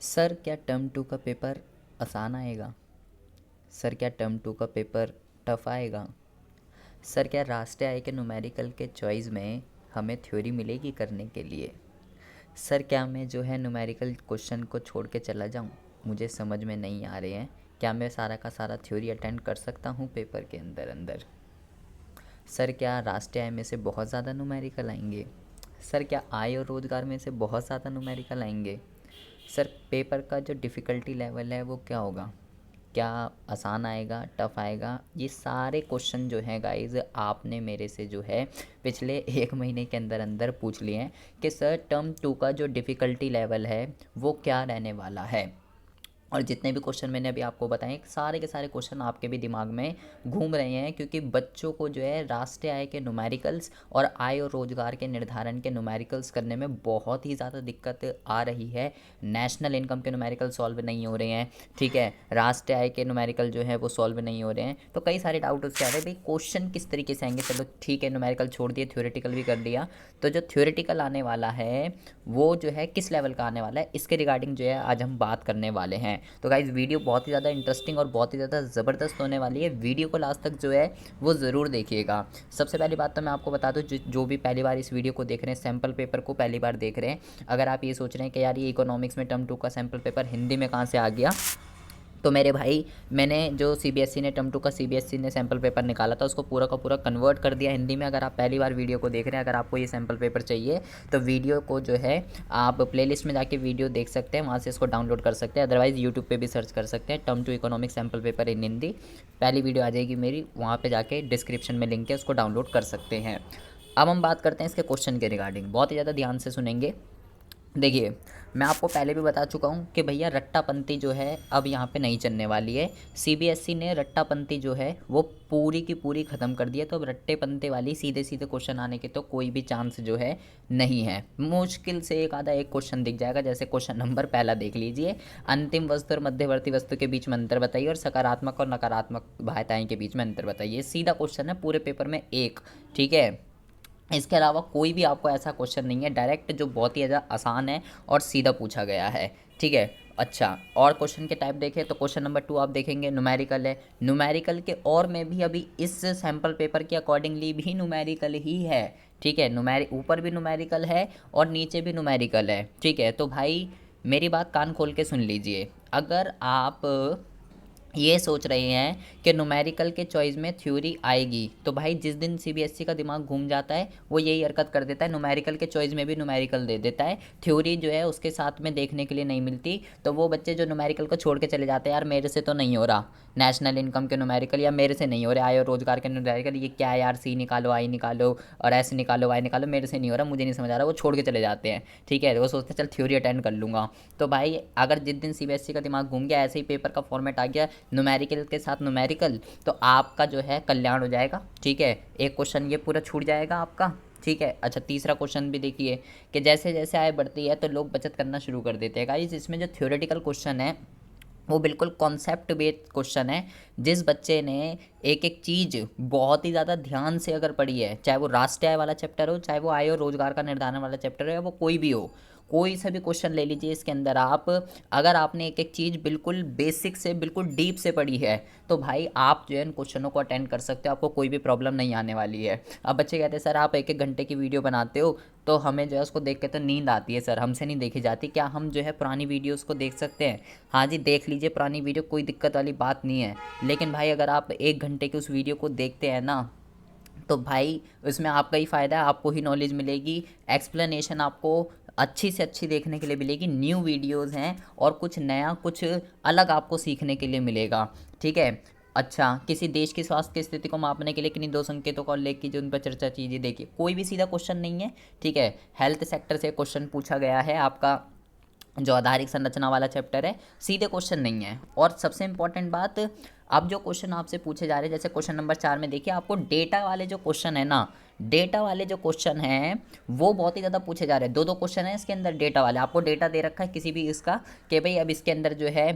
Sir क्या term to का paper आसान आएगा? सर क्या टर्म टू का पेपर टफ आएगा? सर क्या राष्ट्रीय आय के न्यूमेरिकल के चॉइस में हमें थ्योरी मिलेगी करने के लिए? सर क्या मैं जो है न्यूमेरिकल क्वेश्चन को छोड़ के चला जाऊं? मुझे समझ में नहीं आ रहे हैं। क्या मैं सारा का सारा थ्योरी अटेंड कर सकता हूं पेपर के अंदर अंदर? सर क्या राष्ट्रीय आय में से बहुत ज़्यादा न्यूमेरिकल आएंगे? सर क्या आय और रोज़गार में से बहुत ज़्यादा न्यूमेरिकल आएंगे? सर पेपर का जो डिफ़िकल्टी लेवल है वो क्या होगा? क्या आसान आएगा, टफ़ आएगा? ये सारे क्वेश्चन जो हैं गाइज़ आपने मेरे से जो है पिछले 1 महीने के अंदर अंदर पूछ लिए हैं कि सर टर्म 2 का जो डिफ़िकल्टी लेवल है वो क्या रहने वाला है। और जितने भी क्वेश्चन मैंने अभी आपको बताए सारे के सारे क्वेश्चन आपके भी दिमाग में घूम रहे हैं, क्योंकि बच्चों को जो है राष्ट्रीय आय के न्यूमेरिकल्स और आय और रोजगार के निर्धारण के न्यूमेरिकल्स करने में बहुत ही ज़्यादा दिक्कत आ रही है। नेशनल इनकम के न्यूमेरिकल सॉल्व नहीं हो रहे हैं, ठीक है, राष्ट्रीय आय के न्यूमेरिकल जो है वो सॉल्व नहीं हो रहे हैं। तो कई सारे डाउट उससे आ रहे हैं भाई क्वेश्चन किस तरीके से आएंगे। चलो ठीक है, न्यूमेरिकल छोड़ दिए, थ्योरेटिकल भी कर दिया, तो जो थ्योरेटिकल आने वाला है वो जो है किस लेवल का आने वाला है, इसके रिगार्डिंग जो है आज हम बात करने वाले हैं। तो गाइज़ वीडियो बहुत ही ज़्यादा इंटरेस्टिंग और बहुत ही ज़्यादा ज़बरदस्त होने वाली है। वीडियो को लास्ट तक जो है वो ज़रूर देखिएगा। सबसे पहली बात तो मैं आपको बता दूं, जो भी पहली बार इस वीडियो को देख रहे हैं, सैम्पल पेपर को पहली बार देख रहे हैं, अगर आप ये सोच रहे हैं कि यार ये इकोनॉमिक्स में टर्म 2 का सैम्पल पेपर हिंदी में कहाँ से आ गया, तो मेरे भाई मैंने जो सीबीएसई ने टर्म 2 का सीबीएसई ने सैम्पल पेपर निकाला था उसको पूरा का पूरा कन्वर्ट कर दिया हिंदी में। अगर आप पहली बार वीडियो को देख रहे हैं, अगर आपको ये सैम्पल पेपर चाहिए तो वीडियो को जो है आप प्लेलिस्ट में जाके वीडियो देख सकते हैं, वहाँ से इसको डाउनलोड कर सकते हैं। अदरवाइज़ यूट्यूब पे भी सर्च कर सकते हैं term 2 economic sample paper in Hindi, पहली वीडियो आ जाएगी मेरी, वहाँ पर जाके डिस्क्रिप्शन में लिंक है, उसको डाउनलोड कर सकते हैं। अब हम बात करते हैं इसके क्वेश्चन के रिगार्डिंग, बहुत ही ज़्यादा ध्यान से सुनेंगे। देखिए, मैं आपको पहले भी बता चुका हूँ कि भैया रट्टापंती जो है अब यहाँ पे नहीं चलने वाली है। सीबीएसई ने रट्टापंती जो है वो पूरी की पूरी ख़त्म कर दी है। तो अब रट्टे पंते वाली सीधे सीधे क्वेश्चन आने के तो कोई भी चांस जो है नहीं है। मुश्किल से एक आधा एक क्वेश्चन दिख जाएगा, जैसे क्वेश्चन नंबर पहला देख लीजिए, अंतिम वस्तु और मध्यवर्ती वस्तु के बीच में अंतर बताइए और सकारात्मक और नकारात्मक बाध्यताएँ के बीच में अंतर बताइए। सीधा क्वेश्चन है पूरे पेपर में एक, ठीक है। इसके अलावा कोई भी आपको ऐसा क्वेश्चन नहीं है डायरेक्ट जो बहुत ही ज़्यादा आसान है और सीधा पूछा गया है, ठीक है। अच्छा, और क्वेश्चन के टाइप देखें तो क्वेश्चन नंबर 2 आप देखेंगे न्यूमेरिकल है। न्यूमेरिकल के और में भी अभी इस सैम्पल पेपर के अकॉर्डिंगली भी न्यूमेरिकल ही है, ठीक है। ऊपर भी न्यूमेरिकल है और नीचे भी न्यूमेरिकल है, ठीक है। तो भाई मेरी बात कान खोल के सुन लीजिए, अगर आप ये सोच रहे हैं कि न्यूमेरिकल के चॉइस में थ्योरी आएगी, तो भाई जिस दिन सीबीएसई का दिमाग घूम जाता है वो यही हरकत कर देता है, न्यूमेरिकल के चॉइस में भी न्यूमेरिकल दे देता है, थ्योरी जो है उसके साथ में देखने के लिए नहीं मिलती। तो वो बच्चे जो न्यूमेरिकल को छोड़ के चले जाते हैं, यार मेरे से तो नहीं हो रहा नेशनल इनकम के न्यूमेरिकल, या मेरे से नहीं हो रहा आय और रोजगार के न्यूमेरिकल, ये क्या है यार, सी निकालो, आई निकालो और एस निकालो, वाई निकालो, मेरे से नहीं हो रहा, मुझे नहीं समझ आ रहा, वो छोड़ के चले जाते हैं, ठीक है। वो सोचते हैं चल थ्योरी अटेंड कर लूँगा। तो भाई अगर जिस दिन सीबीएसई का दिमाग घूम गया, ऐसे ही पेपर का फॉर्मेट आ गया न्यूमेरिकल के साथ न्यूमेरिकल, तो आपका जो है कल्याण हो जाएगा, ठीक है। एक क्वेश्चन ये पूरा छूट जाएगा आपका, ठीक है। अच्छा, तीसरा क्वेश्चन भी देखिए कि जैसे जैसे आय बढ़ती है तो लोग बचत करना शुरू कर देते हैं। गाइस इसमें जो थ्योरेटिकल क्वेश्चन है वो बिल्कुल कॉन्सेप्ट बेस्ड क्वेश्चन है। जिस बच्चे ने एक एक चीज़ बहुत ही ज़्यादा ध्यान से अगर पढ़ी है, चाहे वो राष्ट्रीय आय वाला चैप्टर हो, चाहे वो आय और रोजगार का निर्धारण वाला चैप्टर हो, या वो कोई भी हो, कोई सा भी क्वेश्चन ले लीजिए इसके अंदर आप, अगर आपने एक एक चीज़ बिल्कुल बेसिक से बिल्कुल डीप से पढ़ी है तो भाई आप जो है इन क्वेश्चनों को अटेंड कर सकते हो, आपको कोई भी प्रॉब्लम नहीं आने वाली है। अब बच्चे कहते हैं सर आप एक एक घंटे की वीडियो बनाते हो तो हमें जो है उसको देख के तो नींद आती है सर, हमसे नहीं देखी जाती, क्या हम जो है पुरानी वीडियोस को देख सकते हैं? हाँ जी, देख लीजिए पुरानी वीडियो, कोई दिक्कत वाली बात नहीं है। लेकिन भाई अगर आप 1 घंटे की उस वीडियो को देखते हैं ना, तो भाई उसमें आपका ही फ़ायदा है, आपको ही नॉलेज मिलेगी, एक्सप्लेनेशन आपको अच्छी से अच्छी देखने के लिए मिलेगी, न्यू वीडियोस हैं और कुछ नया कुछ अलग आपको सीखने के लिए मिलेगा, ठीक है। अच्छा, किसी देश की स्वास्थ्य की स्थिति को मापने के लिए किन्हीं दो संकेतों का उल्लेख कीजिए, उन पर चर्चा कीजिए। देखिए कोई भी सीधा क्वेश्चन नहीं है, ठीक है। हेल्थ सेक्टर से क्वेश्चन पूछा गया है, आपका जो आधारिक संरचना वाला चैप्टर है, सीधे क्वेश्चन नहीं है। और सबसे इंपॉर्टेंट बात, अब जो क्वेश्चन आपसे पूछे जा रहे हैं, जैसे क्वेश्चन नंबर 4 में देखिए आपको डेटा वाले जो क्वेश्चन है ना, डेटा वाले जो क्वेश्चन हैं वो बहुत ही ज़्यादा पूछे जा रहे हैं। दो दो क्वेश्चन हैं इसके अंदर डेटा वाले, आपको डेटा दे रखा है किसी भी इसका कि भाई अब इसके अंदर जो है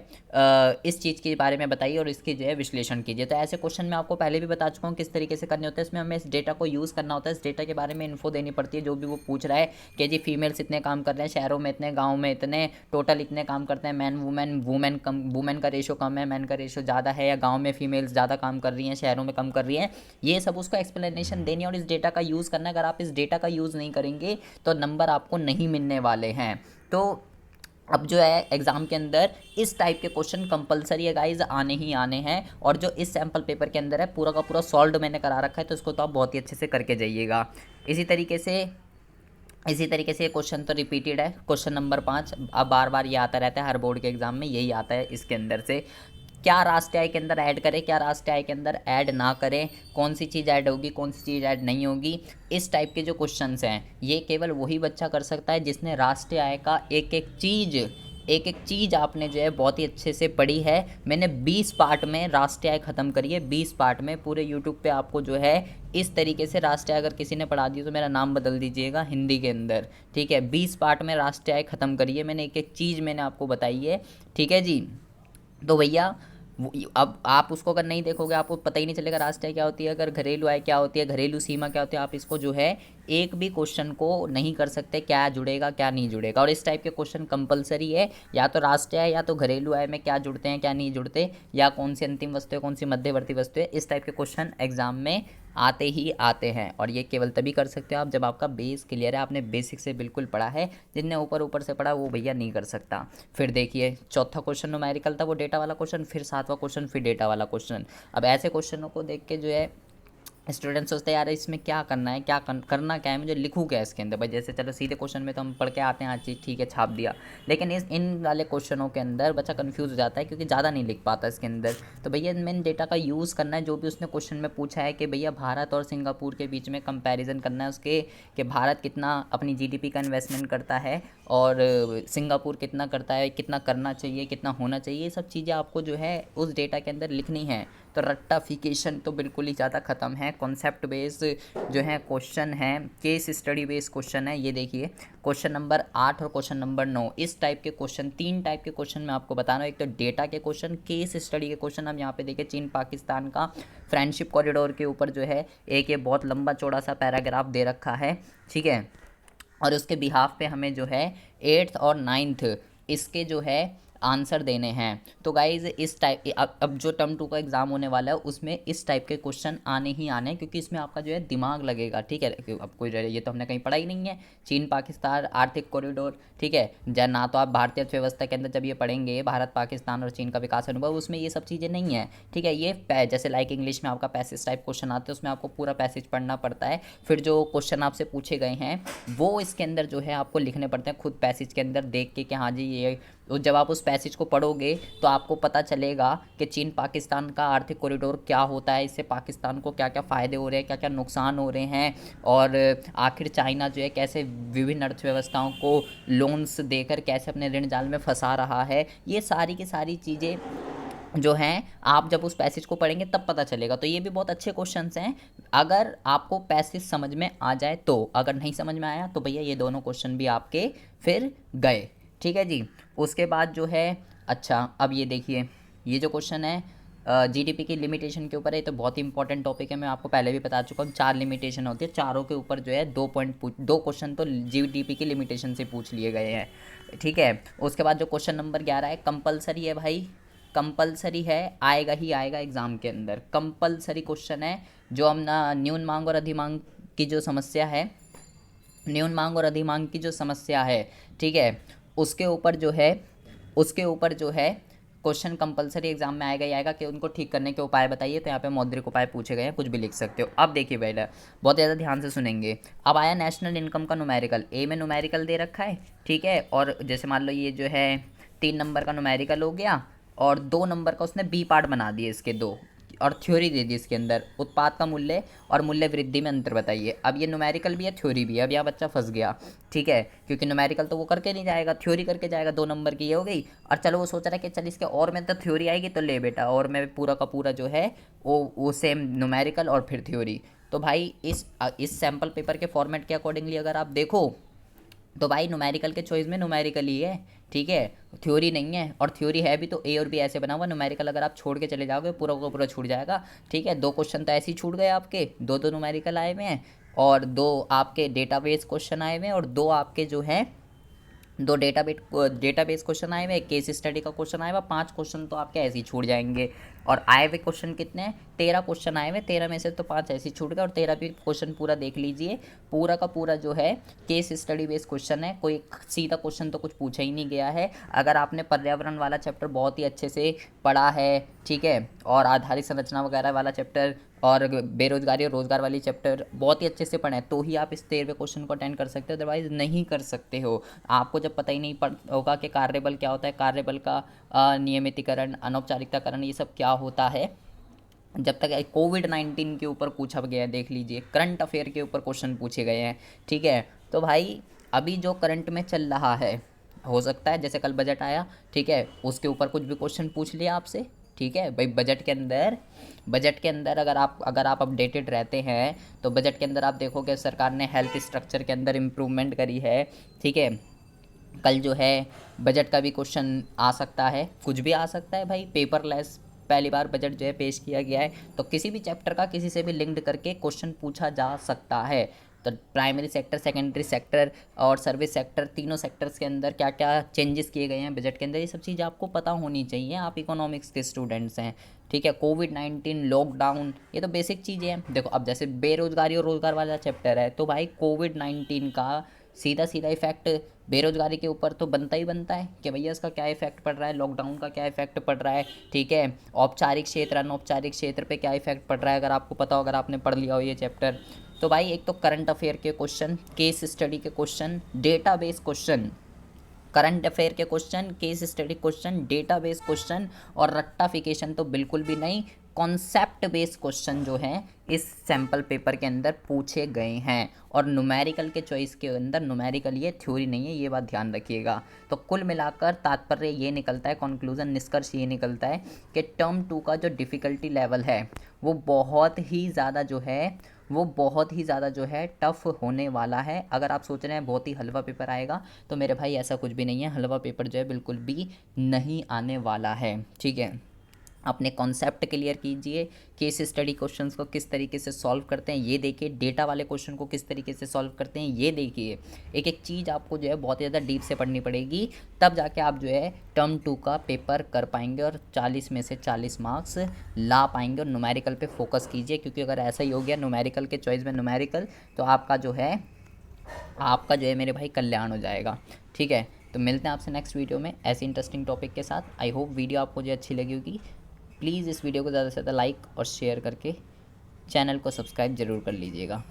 इस चीज़ के बारे में बताइए और इसकी जो है विश्लेषण कीजिए। तो ऐसे क्वेश्चन मैं आपको पहले भी बता चुका हूँ किस तरीके से करने होते हैं। इसमें हमें इस डेटा को यूज़ करना होता है, इस डेटा के बारे में इन्फो देनी पड़ती है जो भी वो पूछ रहा है कि जी फीमेल्स इतने काम कर रहे हैं शहरों में, इतने गाँव में इतने, टोटल इतने काम करते हैं, मैन वुमेन, वुमेन का रेशो कम है, मैन का रेशो ज़्यादा है, या गाँव में फीमेल्स ज़्यादा काम कर रही हैं शहरों में कम कर रही हैं। ये सब उसको एक्सप्लेनेशन देनी है और इस डेटा का यूज़ करना है। अगर आप इस डेटा का यूज़ नहीं करेंगे तो नंबर आपको नहीं मिलने वाले हैं। तो अब जो है एग्ज़ाम के अंदर इस टाइप के क्वेश्चन कंपलसरी है गाइज, आने ही आने हैं। और जो इस सैम्पल पेपर के अंदर है पूरा का पूरा सॉल्व मैंने करा रखा है, तो इसको तो आप बहुत ही अच्छे से करके जाइएगा। इसी तरीके से ये क्वेश्चन तो रिपीटेड है, क्वेश्चन नंबर 5 अब बार बार ये आता रहता है, हर बोर्ड के एग्जाम में यही आता है। इसके अंदर से क्या राष्ट्रीय आय के अंदर ऐड करें, क्या राष्ट्रीय आय के अंदर ऐड ना करें, कौन सी चीज़ ऐड होगी, कौन सी चीज़ ऐड नहीं होगी, इस टाइप के जो क्वेश्चंस हैं ये केवल वही बच्चा कर सकता है जिसने राष्ट्रीय आय का एक एक चीज़ आपने जो है बहुत ही अच्छे से पढ़ी है। मैंने 20 पार्ट में राष्ट्रीय आय ख़त्म करी है, 20 पार्ट में पूरे यूट्यूब पे आपको जो है इस तरीके से राष्ट्रीय आय, अगर किसी ने पढ़ा दी तो मेरा नाम बदल दीजिएगा हिंदी के अंदर, ठीक है। 20 पार्ट में राष्ट्रीय आय ख़त्म करी है मैंने, एक एक चीज़ मैंने आपको बताई है, ठीक है जी। तो भैया अब आप उसको अगर नहीं देखोगे आपको पता ही नहीं चलेगा राष्ट्रीय आय क्या होती है, अगर घरेलू आय क्या होती है, घरेलू सीमा क्या होती है। आप इसको जो है एक भी क्वेश्चन को नहीं कर सकते क्या जुड़ेगा क्या नहीं जुड़ेगा। और इस टाइप के क्वेश्चन कंपलसरी है, या तो राष्ट्रीय आय या तो घरेलू आय में क्या जुड़ते हैं क्या नहीं जुड़ते, या कौन सी अंतिम वस्तु है कौन सी मध्यवर्ती वस्तु है। इस टाइप के क्वेश्चन एग्जाम में आते ही आते हैं, और ये केवल तभी कर सकते हो आप जब आपका बेस क्लियर है, आपने बेसिक से बिल्कुल पढ़ा है। जिनने ऊपर ऊपर से पढ़ा वो भैया नहीं कर सकता। फिर देखिए चौथा क्वेश्चन न्यूमेरिकल था, वो डेटा वाला क्वेश्चन, फिर सातवां क्वेश्चन फिर डेटा वाला क्वेश्चन। अब ऐसे क्वेश्चनों को देख के जो है स्टूडेंट सोचते हैं यार इसमें क्या करना है, करना क्या है, मुझे लिखूँ क्या इसके अंदर। भाई जैसे चलो सीधे क्वेश्चन में तो हम पढ़ के आते हैं, हर चीज़ ठीक है छाप दिया, लेकिन इन वाले क्वेश्चनों के अंदर बच्चा कंफ्यूज हो जाता है क्योंकि ज़्यादा नहीं लिख पाता इसके अंदर। तो भैया मेन डेटा का यूज़ करना है, जो भी उसने क्वेश्चन में पूछा है कि भैया भारत और सिंगापुर के बीच में कंपेरिजन करना है उसके, कि भारत कितना अपनी जीडीपी का इन्वेस्टमेंट करता है और सिंगापुर कितना करता है, कितना करना चाहिए, कितना होना चाहिए, ये सब चीज़ें आपको जो है उस डेटा के अंदर लिखनी है। तो रट्टाफिकेशन तो बिल्कुल ही ज़्यादा ख़त्म है, कॉन्सेप्ट बेस्ड जो है क्वेश्चन है, केस स्टडी बेस्ड क्वेश्चन है। ये देखिए क्वेश्चन नंबर 8 और क्वेश्चन नंबर 9, इस टाइप के क्वेश्चन, 3 टाइप के क्वेश्चन मैं आपको बता रहा हूँ। एक तो डेटा के क्वेश्चन, केस स्टडी के क्वेश्चन। अब यहाँ पे देखिए चीन पाकिस्तान का फ्रेंडशिप कॉरिडोर के ऊपर जो है एक ये बहुत लंबा चौड़ा सा पैराग्राफ दे रखा है, ठीक है। और उसके बिहाफ पे हमें जो है 8th और 9th इसके जो है आंसर देने हैं। तो गाइज़ इस टाइप अब जो टर्म 2 का एग्ज़ाम होने वाला है उसमें इस टाइप के क्वेश्चन आने ही आने हैं, क्योंकि इसमें आपका जो है दिमाग लगेगा, ठीक है। अब कोई ये तो हमने कहीं पढ़ा ही नहीं है, चीन पाकिस्तान आर्थिक कॉरिडोर, ठीक है। ना तो आप भारतीय अर्थव्यवस्था के अंदर जब ये पढ़ेंगे भारत पाकिस्तान और चीन का विकास अनुभव, उसमें ये सब चीज़ें नहीं है, ठीक है। ये जैसे लाइक इंग्लिश में आपका पैसेज टाइप क्वेश्चन आते हैं, उसमें आपको पूरा पैसेज पढ़ना पड़ता है। फिर जो क्वेश्चन आपसे पूछे गए हैं वो इसके अंदर जो है आपको लिखने पड़ते हैं खुद पैसेज के अंदर देख के कि हाँ जी ये। तो जब आप उस पैसेज को पढ़ोगे तो आपको पता चलेगा कि चीन पाकिस्तान का आर्थिक कॉरिडोर क्या होता है, इससे पाकिस्तान को क्या क्या फ़ायदे हो रहे हैं, क्या क्या नुकसान हो रहे हैं, और आखिर चाइना जो है कैसे विभिन्न अर्थव्यवस्थाओं को लोन्स देकर कैसे अपने ऋण जाल में फंसा रहा है। ये सारी की सारी चीज़ें जो हैं आप जब उस पैसेज को पढ़ेंगे तब पता चलेगा। तो ये भी बहुत अच्छे क्वेश्चंस हैं अगर आपको पैसेज समझ में आ जाए तो। अगर नहीं समझ में आया तो भैया ये दोनों क्वेश्चन भी आपके फिर गए, ठीक है जी। उसके बाद जो है अच्छा अब ये देखिए ये जो क्वेश्चन है जीडीपी की लिमिटेशन के ऊपर है, तो बहुत ही इंपॉर्टेंट टॉपिक है, मैं आपको पहले भी बता चुका हूँ। 4 लिमिटेशन होती है, चारों के ऊपर जो है 2 क्वेश्चन तो जीडीपी की लिमिटेशन से पूछ लिए गए हैं, ठीक है। उसके बाद जो क्वेश्चन नंबर 11 है, कंपलसरी है भाई, कंपलसरी है, आएगा ही आएगा एग्ज़ाम के अंदर। कंपलसरी क्वेश्चन है जो हम ना न्यून मांग और अधिमांग की जो समस्या है, न्यून मांग और अधिमांग की जो समस्या है, ठीक है, उसके ऊपर जो है क्वेश्चन कंपलसरी एग्जाम में आएगा ही आएगा कि उनको ठीक करने के उपाय बताइए। तो यहाँ पे मौद्रिक उपाय पूछे गए हैं, कुछ भी लिख सकते हो। अब देखिए बेटा बहुत ज़्यादा ध्यान से सुनेंगे। अब आया नेशनल इनकम का न्यूमेरिकल, ए में न्यूमेरिकल दे रखा है, ठीक है। और जैसे मान लो ये जो है 3 नंबर का न्यूमेरिकल हो गया और 2 नंबर का उसने बी पार्ट बना दिए इसके 2, और थ्योरी दे दी इसके अंदर, उत्पाद का मूल्य और मूल्य वृद्धि में अंतर बताइए। अब ये न्यूमेरिकल भी है, थ्योरी भी है। अब यहाँ बच्चा फंस गया, ठीक है, क्योंकि न्यूमेरिकल तो वो करके नहीं जाएगा, थ्योरी करके जाएगा, 2 नंबर की ये हो गई। और चलो वो सोच रहा है कि चल इसके और में तो थ्योरी आएगी, तो ले बेटा और में पूरा का पूरा जो है वो सेम न्यूमेरिकल और फिर थ्योरी। तो भाई इस सैम्पल पेपर के फॉर्मेट के अकॉर्डिंगली अगर आप देखो तो भाई न्यूमेरिकल के चॉइस में न्यूमेरिकल ही है, ठीक है, थ्योरी नहीं है। और थ्योरी है भी तो ए और बी ऐसे बना हुआ, न्यूमेरिकल अगर आप छोड़ के चले जाओगे पूरा का पूरा छूट जाएगा, ठीक है। 2 क्वेश्चन तो ऐसे ही छूट गए आपके, 2 न्यूमेरिकल आए हुए हैं और 2 आपके डेटाबेस क्वेश्चन आए हुए हैं और 2 आपके जो हैं 2 डेटाबेस क्वेश्चन आए हुए, केस स्टडी का क्वेश्चन आया हुआ, 5 क्वेश्चन तो आपके ऐसे ही छूट जाएंगे। और आए हुए क्वेश्चन कितने हैं, 13 क्वेश्चन आए हुए, 13 में से तो 5 ऐसे ही छूट गए। और 13 भी क्वेश्चन पूरा देख लीजिए, पूरा का पूरा जो है केस स्टडी बेस्ड क्वेश्चन है, कोई सीधा क्वेश्चन तो कुछ पूछा ही नहीं गया है। अगर आपने पर्यावरण वाला चैप्टर बहुत ही अच्छे से पढ़ा है, ठीक है, और आधारित संरचना वगैरह वाला चैप्टर और बेरोजगारी और रोजगार वाली चैप्टर बहुत ही अच्छे से पढ़े तो ही आप इस 13वें क्वेश्चन को अटेंड कर सकते हो, अदरवाइज नहीं कर सकते हो। आपको जब पता ही नहीं होगा कि कार्यबल क्या होता है, कार्यबल का नियमितीकरण, अनौपचारिकताकरण, ये सब क्या होता है, जब तक कोविड-19 के ऊपर पूछा गया है, देख लीजिए करंट अफेयर के ऊपर क्वेश्चन पूछे गए हैं, ठीक है। तो भाई अभी जो करंट में चल रहा है, हो सकता है जैसे कल बजट आया, ठीक है, उसके ऊपर कुछ भी क्वेश्चन पूछ लिया आपसे, ठीक है भाई। बजट के अंदर अगर आप अपडेटेड रहते हैं तो बजट के अंदर आप देखोगे सरकार ने हेल्थ स्ट्रक्चर के अंदर इम्प्रूवमेंट करी है, ठीक है। कल जो है बजट का भी क्वेश्चन आ सकता है, कुछ भी आ सकता है भाई, पेपरलेस पहली बार बजट जो है पेश किया गया है, तो किसी भी चैप्टर का किसी से भी लिंक्ड करके क्वेश्चन पूछा जा सकता है। तो प्राइमरी सेक्टर, सेकेंडरी सेक्टर और सर्विस सेक्टर, तीनों सेक्टर्स के अंदर क्या क्या चेंजेस किए गए हैं बजट के अंदर, ये सब चीज़ें आपको पता होनी चाहिए, आप इकोनॉमिक्स के स्टूडेंट्स हैं, ठीक है। कोविड-19, लॉकडाउन, ये तो बेसिक चीज़ें हैं। देखो अब जैसे बेरोजगारी और रोजगार वाला चैप्टर है, तो भाई कोविड-19 का सीधा सीधा इफेक्ट बेरोजगारी के ऊपर तो बनता ही बनता है कि भैया इसका क्या इफेक्ट पड़ रहा है, लॉकडाउन का क्या इफेक्ट पड़ रहा है, ठीक है। औपचारिक क्षेत्र, अनौपचारिक क्षेत्र पे क्या इफेक्ट पड़ रहा है, अगर आपको पता हो, अगर आपने पढ़ लिया हो ये चैप्टर। तो भाई एक तो करंट अफेयर के क्वेश्चन, केस स्टडी के question, database question, current affair के question, case study question, database question और रट्टाफिकेशन तो बिल्कुल भी नहीं, कॉन्सेप्ट बेस्ड क्वेश्चन जो हैं इस सैम्पल पेपर के अंदर पूछे गए हैं। और न्यूमेरिकल के चॉइस के अंदर न्यूमेरिकल ये थ्योरी नहीं है, ये बात ध्यान रखिएगा। तो कुल मिलाकर तात्पर्य ये निकलता है, कॉन्क्लूज़न, निष्कर्ष ये निकलता है कि टर्म 2 का जो डिफ़िकल्टी लेवल है वो बहुत ही ज़्यादा जो है टफ़ होने वाला है। अगर आप सोच रहे हैं बहुत ही हलवा पेपर आएगा, तो मेरे भाई ऐसा कुछ भी नहीं है, हलवा पेपर जो है बिल्कुल भी नहीं आने वाला है, ठीक है। अपने कॉन्सेप्ट क्लियर कीजिए, केस स्टडी क्वेश्चंस को किस तरीके से सॉल्व करते हैं ये देखिए, डेटा वाले क्वेश्चन को किस तरीके से सॉल्व करते हैं ये देखिए। एक एक चीज़ आपको जो है बहुत ही ज़्यादा डीप से पढ़नी पड़ेगी, तब जाके आप जो है टर्म 2 का पेपर कर पाएंगे और 40 में से 40 मार्क्स ला पाएंगे। और न्यूमेरिकल पे फोकस कीजिए, क्योंकि अगर ऐसा ही हो गया न्यूमेरिकल के चॉइस में न्यूमेरिकल, तो आपका जो है मेरे भाई कल्याण हो जाएगा, ठीक है। तो मिलते हैं आपसे नेक्स्ट वीडियो में ऐसे इंटरेस्टिंग टॉपिक के साथ। आई होप वीडियो आपको जो अच्छी लगी होगी। प्लीज़ इस वीडियो को ज़्यादा से ज़्यादा लाइक और शेयर करके चैनल को सब्सक्राइब ज़रूर कर लीजिएगा।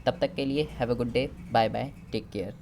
तब तक के लिए have a good day, bye bye, take care.